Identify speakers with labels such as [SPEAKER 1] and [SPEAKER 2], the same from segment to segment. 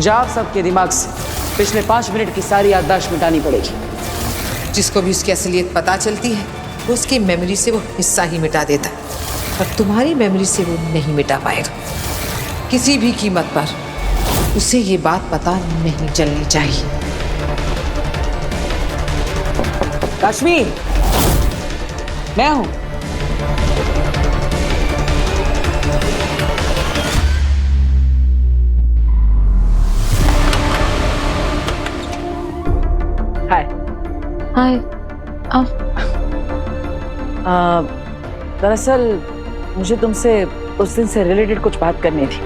[SPEAKER 1] जाओ सबके दिमाग से पिछले 5 मिनट की सारी याददाश्त मिटानी पड़ेगी।
[SPEAKER 2] जिसको भी उसकी असलियत पता चलती है वो उसकी मेमोरी से वो हिस्सा ही मिटा देता है, और तुम्हारी मेमोरी से वो नहीं मिटा पाएगा। किसी भी कीमत पर उसे ये बात पता नहीं चलनी चाहिए।
[SPEAKER 1] काश्मी, मैं हूं। हाय।
[SPEAKER 3] हाय। आप
[SPEAKER 1] दरअसल मुझे तुमसे उस दिन से रिलेटेड कुछ बात करनी थी।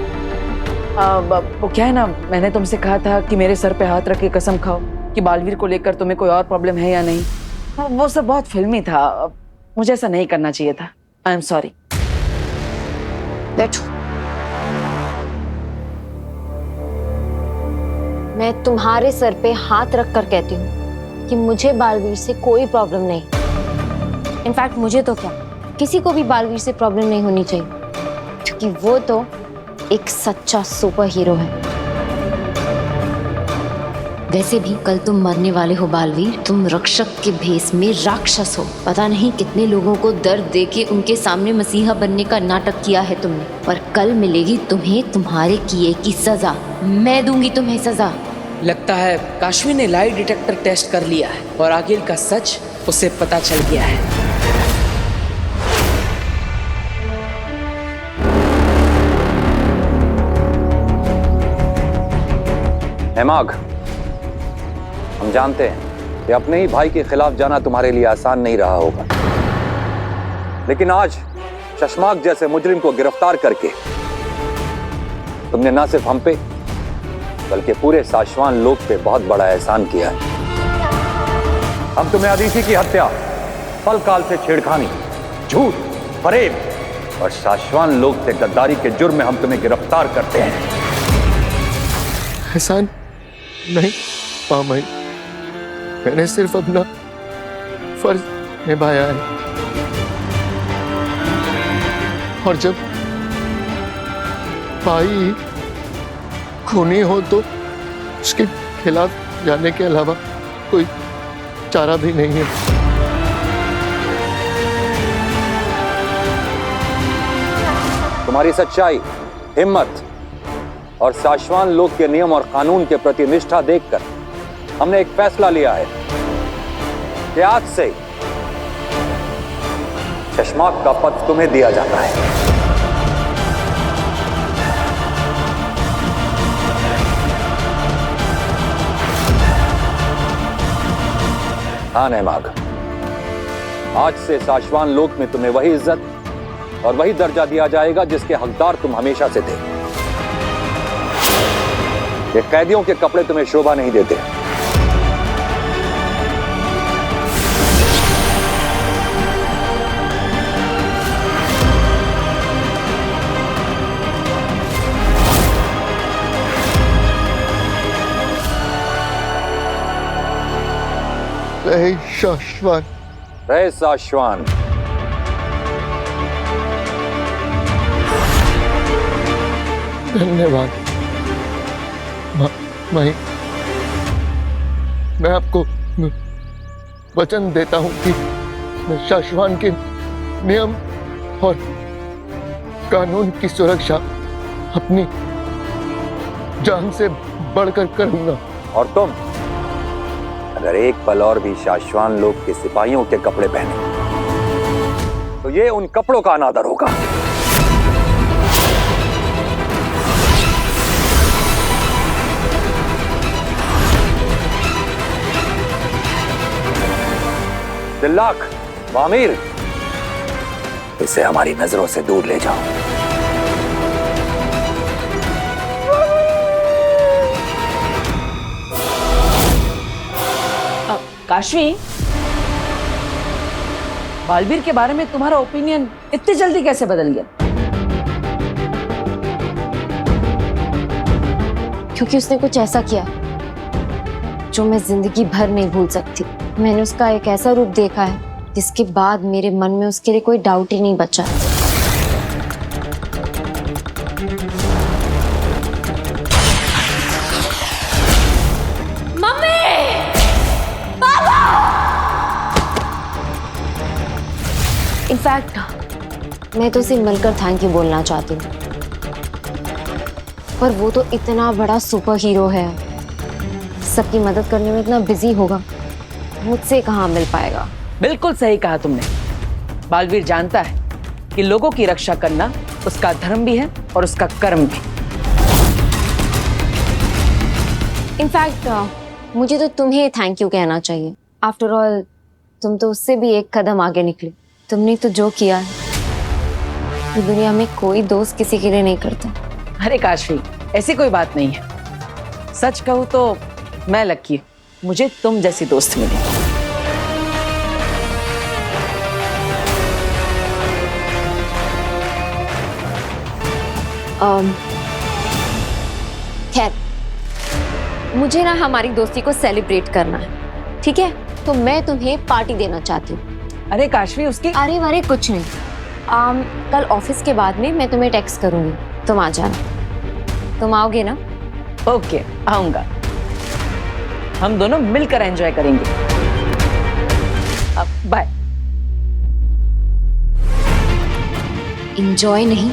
[SPEAKER 1] वो क्या है ना, मैंने तुमसे कहा था कि मेरे सर पे हाथ रख के कसम खाओ कि बालवीर को लेकर तुम्हें कोई और प्रॉब्लम है या नहीं। वो सब बहुत फिल्मी था, मुझे ऐसा नहीं करना चाहिए था। I am sorry.
[SPEAKER 3] बैठो। मैं तुम्हारे सर पे हाथ रख कर कहती हूँ कि मुझे बालवीर से कोई प्रॉब्लम नहीं। इनफैक्ट मुझे तो क्या, किसी को भी बालवीर से प्रॉब्लम नहीं होनी चाहिए, क्योंकि वो तो एक सच्चा सुपर हीरो है। वैसे भी कल तुम मरने वाले हो बालवीर। तुम रक्षक के भेष में राक्षस हो। पता नहीं कितने लोगों को दर्द देके उनके सामने मसीहा बनने का नाटक किया है तुमने, पर कल मिलेगी तुम्हें तुम्हारे किए की सजा। मैं दूंगी तुम्हें सजा।
[SPEAKER 1] लगता है काश्मी ने लाई डिटेक्टर टेस्ट कर लिया है और आखिर का सच उसे पता चल गया है।
[SPEAKER 4] हेमाग, हम जानते हैं कि अपने ही भाई के खिलाफ जाना तुम्हारे लिए आसान नहीं रहा होगा, लेकिन आज शशमाक जैसे मुजरिम को गिरफ्तार करके तुमने न सिर्फ हम पे बल्कि पूरे साशवान लोक पे बहुत बड़ा एहसान किया है। हम तुम्हें अदीसी की हत्या, पलकाल से छेड़खानी, झूठ, फरेब और साशवान लोक से गद्दारी के जुर्म में हम तुम्हें गिरफ्तार करते हैं।
[SPEAKER 5] एहसान नहीं पामाई, मैंने सिर्फ अपना फर्ज निभाया है, और जब भाई खूनी हो तो उसके खिलाफ जाने के अलावा कोई चारा भी नहीं है।
[SPEAKER 4] तुम्हारी सच्चाई, हिम्मत और साशवान लोक के नियम और कानून के प्रति निष्ठा देखकर हमने एक फैसला लिया है कि आज से शशमाक का पद तुम्हें दिया जाता है। हाँ नेमाग, आज से साशवान लोक में तुम्हें वही इज्जत और वही दर्जा दिया जाएगा जिसके हकदार तुम हमेशा से थे। ये कैदियों के कपड़े तुम्हें शोभा नहीं देते।
[SPEAKER 5] रहे शाश्वान,
[SPEAKER 4] रहे साशवान।
[SPEAKER 5] धन्यवाद माई। मैं आपको वचन देता हूं कि मैं शाश्वान के नियम और कानून की सुरक्षा अपनी जान से बढ़कर करूंगा।
[SPEAKER 4] और तुम अगर एक पल और भी साशवान लोक के सिपाहियों के कपड़े पहने तो ये उन कपड़ों का अनादर होगा। दिल्लाक, वामीर, इसे हमारी नजरों से दूर ले जाओ।
[SPEAKER 1] काश्मी, बालवीर के बारे में तुम्हारा ओपिनियन इतनी जल्दी कैसे बदल गया?
[SPEAKER 3] क्योंकि उसने कुछ ऐसा किया जो मैं जिंदगी भर नहीं भूल सकती। मैंने उसका एक ऐसा रूप देखा है जिसके बाद मेरे मन में उसके लिए कोई डाउट ही नहीं बचा। इनफैक्ट मैं तो उसे मिलकर थैंक यू बोलना चाहती हूँ, पर वो तो इतना बड़ा सुपर हीरो है, सबकी मदद करने में इतना बिजी होगा, मुझसे कहाँ मिल पाएगा।
[SPEAKER 1] बिल्कुल सही कहा तुमने। बालवीर जानता है कि लोगों की रक्षा करना उसका धर्म भी है और उसका कर्म भी।
[SPEAKER 3] इनफैक्ट मुझे तो तुम्हें थैंक यू कहना चाहिए। आफ्टर ऑल तुम तो उससे भी एक कदम आगे निकले। तुमने तो जो किया है, ये दुनिया में कोई दोस्त किसी के लिए नहीं करता।
[SPEAKER 1] अरे काशवी, ऐसी कोई बात नहीं है। सच कहूँ तो मैं लकी हूँ, मुझे तुम जैसी दोस्त मिली।
[SPEAKER 3] खैर, मुझे ना हमारी दोस्ती को सेलिब्रेट करना है, ठीक है? तो मैं तुम्हें पार्टी देना चाहती हूँ।
[SPEAKER 1] अरे काशवी, उसकी
[SPEAKER 3] अरे वारे कुछ नहीं। कल ऑफिस के बाद में मैं तुम्हें टेक्स्ट करूंगी, तुम आ जाना। तुम आओगे ना?
[SPEAKER 1] ओके, आऊंगा। हम दोनों मिलकर एंजॉय करेंगे। अब बाय।
[SPEAKER 3] इंजॉय नहीं,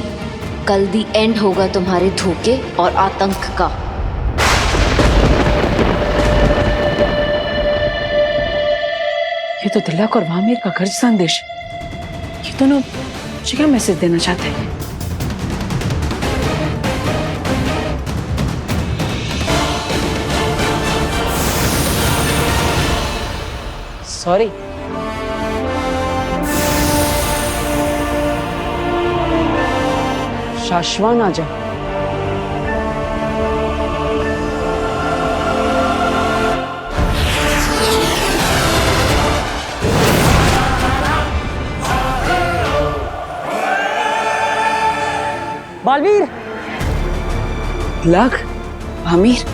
[SPEAKER 3] कल दी एंड होगा तुम्हारे धोखे और आतंक का।
[SPEAKER 1] ये तो तिलक और वामिर का घर संदेश। ये दोनों मुझे क्या मैसेज देना चाहते हैं? सॉरी। शाश्वान आ जाओ। बालवीर, तिलक, वामिर,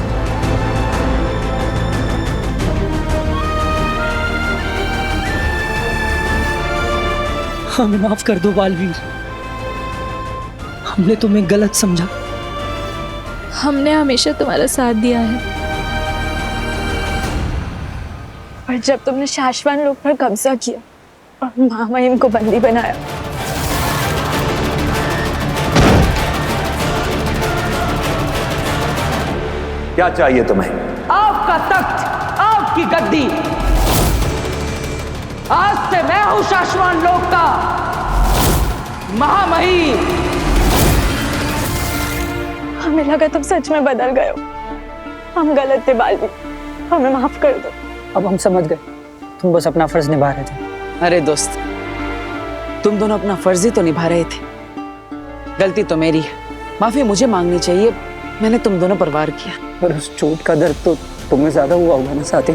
[SPEAKER 6] हमें माफ कर दो बालवीर, हमने तुम्हें गलत समझा।
[SPEAKER 7] हमने हमेशा तुम्हारा साथ दिया है, और जब तुमने शाश्वान लोग पर कब्जा किया और महामहिम को बंदी बनाया,
[SPEAKER 4] क्या चाहिए तुम्हें?
[SPEAKER 1] आपका तख्त, आपकी गद्दी। आज से मैं हूं शाश्वान लोक का महामहिम।
[SPEAKER 7] हमें लगा तुम सच में बदल गए हो। हम गलत थे बालवीर, हमें माफ कर दो।
[SPEAKER 6] अब हम समझ गए, तुम बस अपना फर्ज निभा रहे थे।
[SPEAKER 1] अरे दोस्त, तुम दोनों अपना फर्ज ही तो निभा रहे थे। गलती तो मेरी है, माफी मुझे मांगनी चाहिए। मैंने तुम दोनों पर वार किया।
[SPEAKER 6] पर उस चोट का दर्द तो तुम्हें ज्यादा हुआ होगा ना साथी।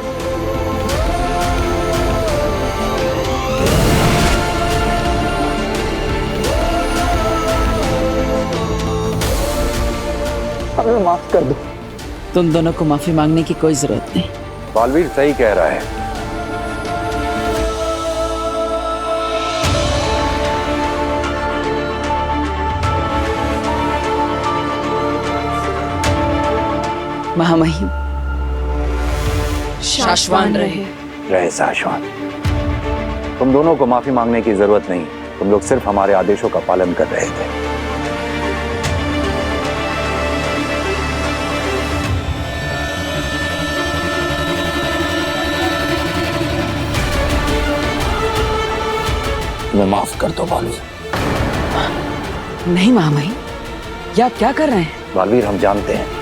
[SPEAKER 6] हमें माफ कर दो।
[SPEAKER 1] तुम दोनों को माफी मांगने की कोई जरूरत नहीं।
[SPEAKER 4] बालवीर सही कह रहा है।
[SPEAKER 1] महामहिम शाश्वान रहे।
[SPEAKER 4] रहे शाश्वात। तुम दोनों को माफी मांगने की जरूरत नहीं, तुम लोग सिर्फ हमारे आदेशों का पालन कर रहे थे। तुम्हें माफ कर दो बालवीर।
[SPEAKER 1] नहीं महामहिम, ये आप क्या कर रहे हैं?
[SPEAKER 4] बालवीर, हम जानते हैं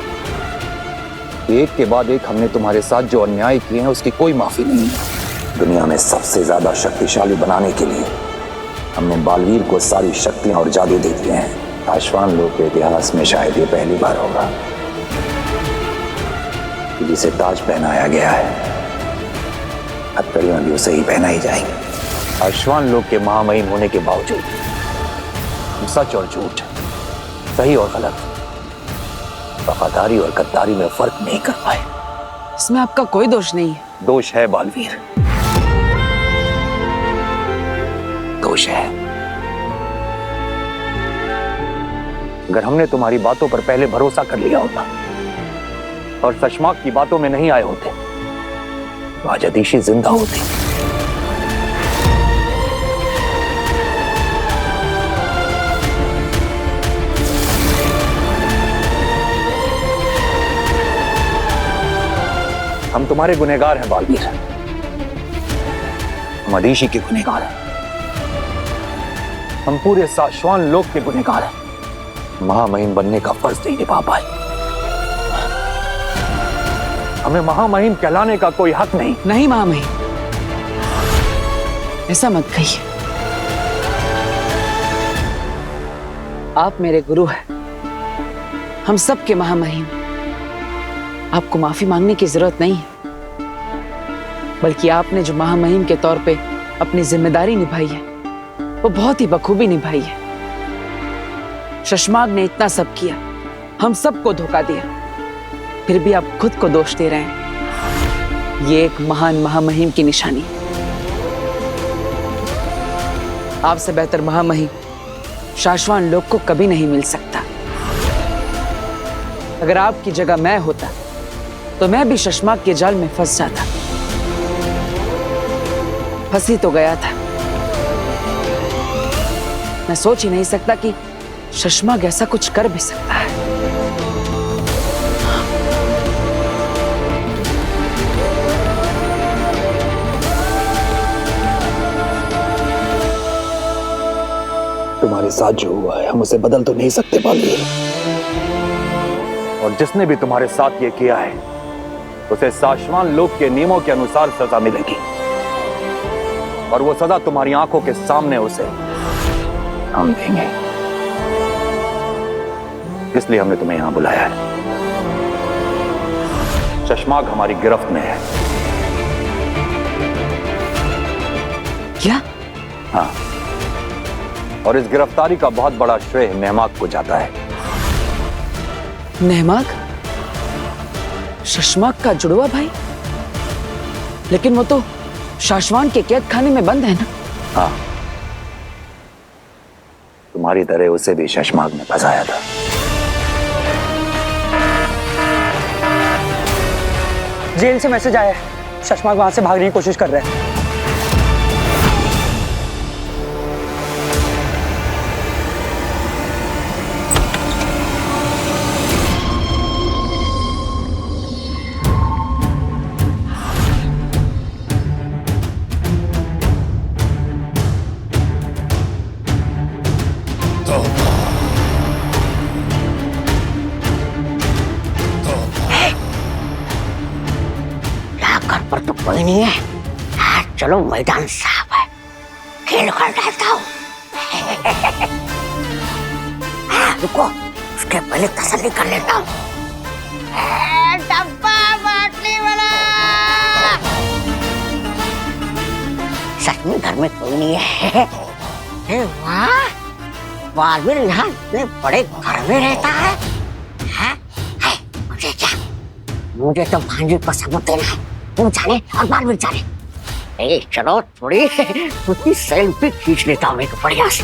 [SPEAKER 4] एक के बाद एक हमने तुम्हारे साथ जो अन्याय किए हैं उसकी कोई माफी नहीं है। दुनिया में सबसे ज्यादा शक्तिशाली बनाने के लिए हमने बालवीर को सारी शक्तियां और जादू दे दिए हैं। शाश्वान लोक के इतिहास में शायद ये पहली बार होगा कि जिसे ताज पहनाया गया है, हथकड़ियां भी उसे ही पहनाई जाएंगी। शाश्वान लोक के महामहिम होने के बावजूद हम सच और झूठ, सही और गलत, वफादारी और गद्दारी में फर्क नहीं कर पाए।
[SPEAKER 1] इसमें आपका कोई दोष नहीं है।
[SPEAKER 4] दोष है बालवीर, दोष है। अगर हमने तुम्हारी बातों पर पहले भरोसा कर लिया होता और शशमाक की बातों में नहीं आए होते तो आज अदीशी जिंदा होती। हम तुम्हारे गुनहगार हैं बालवीर, हम अधीशी के गुनहगार हैं, हम पूरे साश्वान लोक के गुनहगार हैं। महामहिम बनने का फर्ज नहीं निभा पाए, हमें महामहिम कहलाने का कोई हक नहीं।
[SPEAKER 1] नहीं महामहिम, ऐसा मत कहिए। आप मेरे गुरु हैं, हम सब के महामहिम। आपको माफी मांगने की जरूरत नहीं है, बल्कि आपने जो महामहिम के तौर पे अपनी जिम्मेदारी निभाई है वो बहुत ही बखूबी निभाई है। शशमाग ने इतना सब किया, हम सबको धोखा दिया, फिर भी आप खुद को दोष दे रहे हैं। ये एक महान महामहिम की निशानी है। आपसे बेहतर महामहिम शाश्वान लोक को कभी नहीं मिल सकता। अगर आपकी जगह मैं होता तो मैं भी शशमाग के जाल में फंस जाता। फंसी तो गया था, मैं सोच ही नहीं सकता कि शशमाग ऐसा कुछ कर भी सकता है।
[SPEAKER 4] तुम्हारे साथ जो हुआ है हम उसे बदल तो नहीं सकते बालवीर, और जिसने भी तुम्हारे साथ ये किया है उसे साश्वान लोक के नियमों के अनुसार सजा मिलेगी, और वो सजा तुम्हारी आंखों के सामने उसे हम देंगे। इसलिए हमने तुम्हें यहां बुलाया है। शशमाग हमारी गिरफ्त में है।
[SPEAKER 1] क्या?
[SPEAKER 4] हाँ, और इस गिरफ्तारी का बहुत बड़ा श्रेय नेहमाग को जाता है।
[SPEAKER 1] नेहमाग? शशमाग का जुड़वा भाई? लेकिन वो तो शाश्वान के कैद खाने में बंद है ना?
[SPEAKER 4] हाँ, तुम्हारी तरह उसे भी शशमाग ने फंसाया था।
[SPEAKER 6] जेल से मैसेज आया है, शशमाग वहां से भागने की कोशिश कर रहे हैं।
[SPEAKER 8] घर पर तो कोई नहीं है। हाँ, चलो मैदान साफ है, खेल कर डालता हूँ। हाँ, रुको, उसके पहले तसल्ली कर लेता हूँ। डब्बा बाटली वाला। सच में घर में कोई नहीं है। वाह, बालवीर यहाँ इतने बड़े घर में रहता है। हाँ, मुझे क्या, मुझे तो भांजी को सबूत देना है। तुम जाने और बालवीर जाने। ए, चलो थोड़ी सेल्फी खींच लेता हूँ एक बढ़िया से।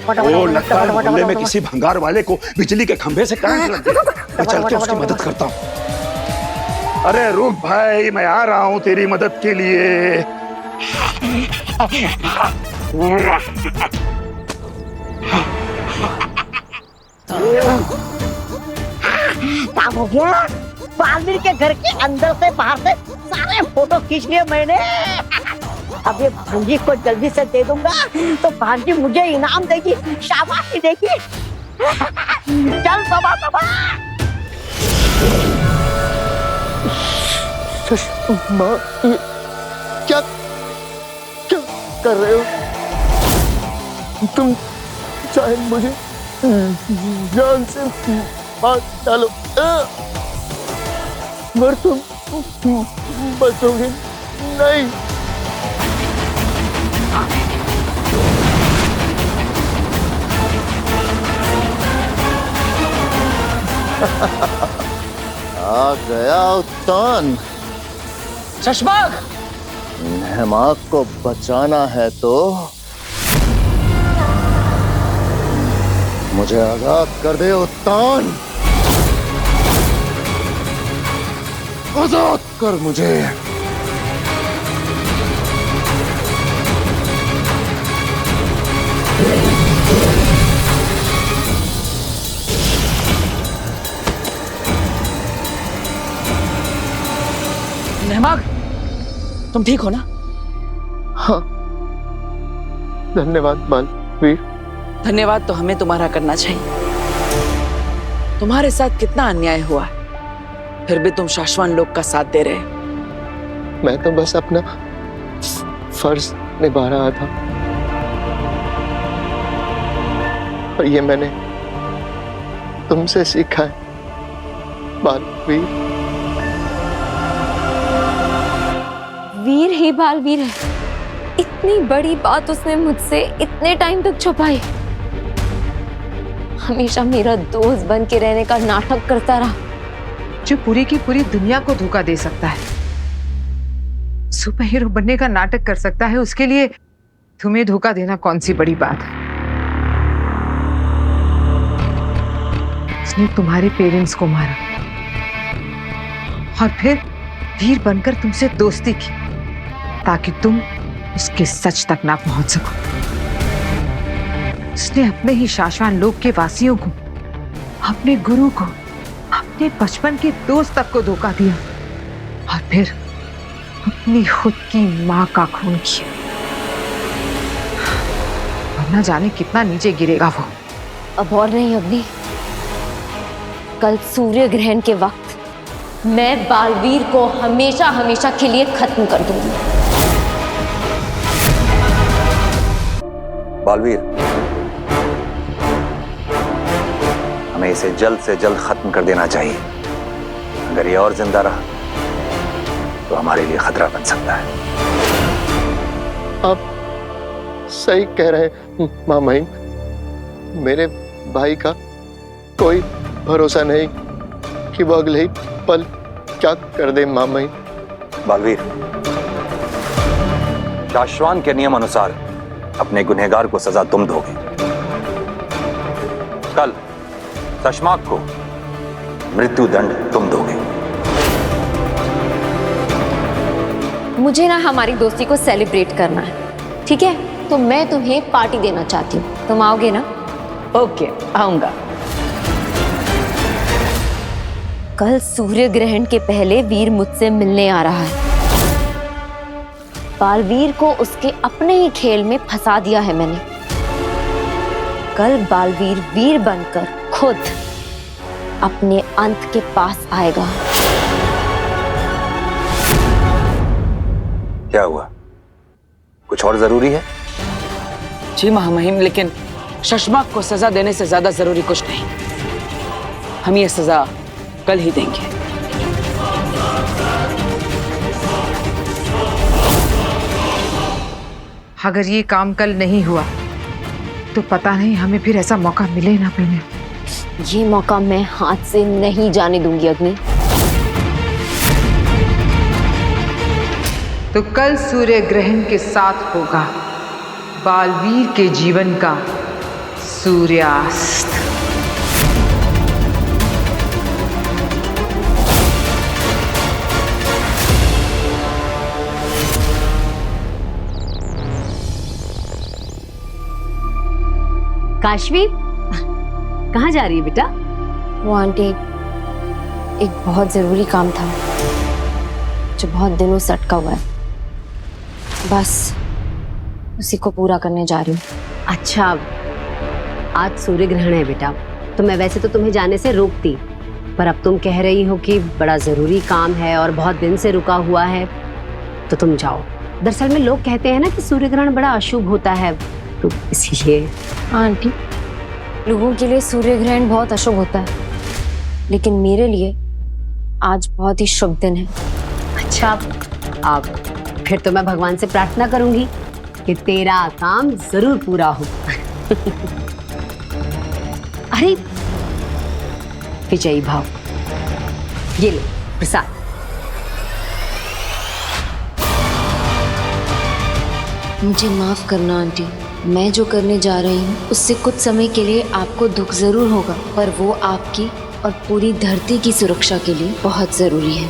[SPEAKER 9] वो लगता है मोहल्ले में किसी भंगार वाले को बिजली के खंभे से करंट लग गया। मैं चल के उसकी मदद करता हूँ। अरे रुक भाई, मैं आ रहा हूँ तेरी मदद के लिए।
[SPEAKER 8] काम हो गया। बालवीर के घर के अंदर से बाहर से सारे फोटो खींच लिए मैंने। अब ये भांजी को जल्दी से दे दूंगा तो भांजी मुझे इनाम देगी, शाबाशी देगी। चल सबा सबा।
[SPEAKER 5] माँ, क्या क्या कर रहे हो तुम? चाहे मुझे जान से मार डालो, मगर तुम बचोगे नहीं।
[SPEAKER 10] आ गया उत्तान।
[SPEAKER 1] शशमाग!
[SPEAKER 10] नेहमाग को बचाना है तो मुझे आजाद कर दे उत्तान, आजाद कर मुझे।
[SPEAKER 1] नेहमाग, तुम ठीक हो ना?
[SPEAKER 5] हाँ, धन्यवाद बालवीर।
[SPEAKER 1] धन्यवाद तो हमें तुम्हारा करना चाहिए। तुम्हारे साथ कितना अन्याय हुआ है, फिर भी तुम शाश्वान लोग का साथ दे रहे।
[SPEAKER 5] मैं तो बस अपना फर्ज निभा रहा था, और ये मैंने तुमसे सीखा है बालवीर।
[SPEAKER 3] वीर ही बालवीर है। इतनी बड़ी बात उसने मुझसे इतने टाइम तक छुपाई। हमेशा मेरा दोस्त बन के रहने का नाटक करता रहा।
[SPEAKER 2] जो पूरी की पूरी दुनिया को धोखा दे सकता है, सुपर हीरो बनने का नाटक कर सकता है, उसके लिए तुम्हें धोखा देना कौन सी बड़ी बात है? उसने तुम्हारे पेरेंट्स को मारा और फिर वीर बनकर तुमसे दोस्ती की ताकि तुम उसके सच तक ना पहुंच सको। उसने अपने ही शाश्वान लोक के वासियों को, अपने गुरु को, अपने बचपन के दोस्त तक को धोखा दिया और फिर अपनी खुद की मां का खून किया। और न जाने कितना नीचे गिरेगा वो।
[SPEAKER 3] अब और नहीं अग्नि। कल सूर्य ग्रहण के वक्त मैं बालवीर को हमेशा हमेशा के लिए खत्म कर दूंगी।
[SPEAKER 4] बालवीर, हमें इसे जल्द से जल्द खत्म कर देना चाहिए। अगर ये और जिंदा रहा तो हमारे लिए खतरा बन सकता है।
[SPEAKER 5] आप सही कह रहे हैं मां महिम। मेरे भाई का कोई भरोसा नहीं कि वो अगले ही पल क्या कर दे मां महिम।
[SPEAKER 4] बालवीर, शाश्वान के नियम अनुसार अपने गुनहगार को सजा तुम दोगे। कल शशमाक को मृत्यु दंड तुम दोगे।
[SPEAKER 3] मुझे ना हमारी दोस्ती को सेलिब्रेट करना है, ठीक है? तो मैं तुम्हें पार्टी देना चाहती हूँ। तुम आओगे ना?
[SPEAKER 1] ओके, आऊंगा।
[SPEAKER 3] कल सूर्य ग्रहण के पहले वीर मुझसे मिलने आ रहा है। बालवीर को उसके अपने ही खेल में फंसा दिया है मैंने। कल बालवीर वीर बनकर खुद अपने अंत के पास आएगा।
[SPEAKER 4] क्या हुआ? कुछ और जरूरी है?
[SPEAKER 1] जी महामहिम, लेकिन शशमाक को सजा देने से ज्यादा जरूरी कुछ नहीं। हम ये सजा कल ही देंगे।
[SPEAKER 2] अगर ये काम कल नहीं हुआ तो पता नहीं हमें फिर ऐसा मौका मिले ना मिले।
[SPEAKER 3] ये मौका मैं हाथ से नहीं जाने दूंगी अग्नि।
[SPEAKER 2] तो कल सूर्य ग्रहण के साथ होगा बालवीर के जीवन का सूर्यास्त।
[SPEAKER 11] काशवी, कहाँ जा रही है बेटा?
[SPEAKER 3] वो आंटी, एक बहुत जरूरी काम था जो बहुत दिनों से अटका हुआ है, बस उसी को पूरा करने जा रही हूँ।
[SPEAKER 11] अच्छा, आज सूर्य ग्रहण है बेटा, तो मैं वैसे तो तुम्हें जाने से रोकती, पर अब तुम कह रही हो कि बड़ा जरूरी काम है और बहुत दिन से रुका हुआ है, तो तुम जाओ। दरअसल में लोग कहते हैं ना कि सूर्य ग्रहण बड़ा अशुभ होता है, तो इसीलिए।
[SPEAKER 3] आंटी, लोगों के लिए सूर्य ग्रहण बहुत अशुभ होता है, लेकिन मेरे लिए आज बहुत ही शुभ दिन है।
[SPEAKER 11] अच्छा, अब फिर तो मैं भगवान से प्रार्थना करूंगी कि तेरा काम जरूर पूरा हो। अरे विजयी भाव, ये लो प्रसाद।
[SPEAKER 3] मुझे माफ करना आंटी, मैं जो करने जा रही हूँ उससे कुछ समय के लिए आपको दुख जरूर होगा, पर वो आपकी और पूरी धरती की सुरक्षा के लिए बहुत जरूरी है।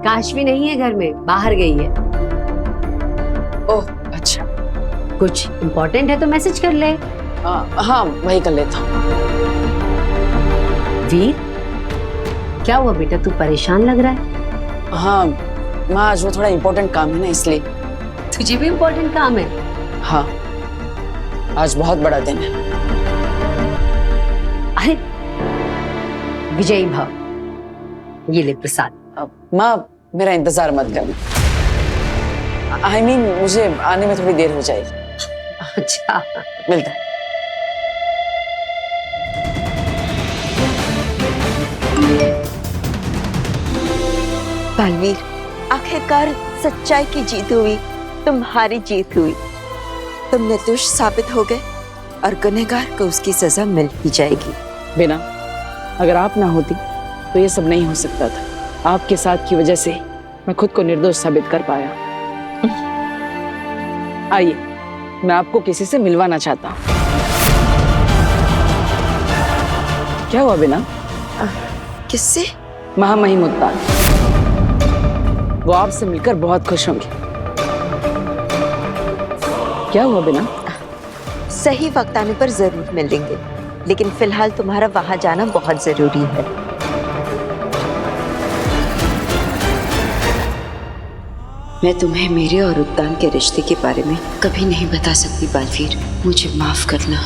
[SPEAKER 11] काशवी नहीं है घर में, बाहर गई है।
[SPEAKER 1] ओह अच्छा।
[SPEAKER 11] कुछ इम्पोर्टेंट है तो मैसेज कर ले।
[SPEAKER 1] हाँ वही कर लेता हूँ।
[SPEAKER 11] वीर, क्या हुआ बेटा, तू परेशान लग रहा है?
[SPEAKER 1] हाँ माँ, आज वो थोड़ा इम्पोर्टेंट काम है ना, इसलिए।
[SPEAKER 11] तुझे भी इम्पोर्टेंट काम है?
[SPEAKER 1] हाँ, आज बहुत बड़ा दिन है।
[SPEAKER 11] अरे विजयी भव, ये ले प्रसाद।
[SPEAKER 1] माँ मेरा इंतजार मत करना। I mean, मुझे आने में थोड़ी देर हो जाएगी।
[SPEAKER 11] अच्छा,
[SPEAKER 1] मिलता है।
[SPEAKER 12] बालवीर, आखिरकार सच्चाई की जीत हुई, तुम्हारी जीत हुई। तुम निर्दोष साबित हो गए और गुनहगार को उसकी सजा मिल ही जाएगी।
[SPEAKER 1] बिना, अगर आप ना होती तो ये सब नहीं हो सकता था। आपके साथ की वजह से मैं खुद को निर्दोष साबित कर पाया। आइए, मैं आपको किसी से मिलवाना चाहता हूँ। क्या हुआ बिना?
[SPEAKER 12] किससे?
[SPEAKER 1] महामहिम मुल्तान। वो आपसे मिलकर बहुत खुश होंगे। क्या हुआ बिना?
[SPEAKER 12] सही वक्त आने पर जरूर मिलेंगे, लेकिन फिलहाल तुम्हारा वहां जाना बहुत जरूरी है। मैं तुम्हें मेरे और उद्यान के रिश्ते के बारे में कभी नहीं बता सकती बालवीर, मुझे माफ करना।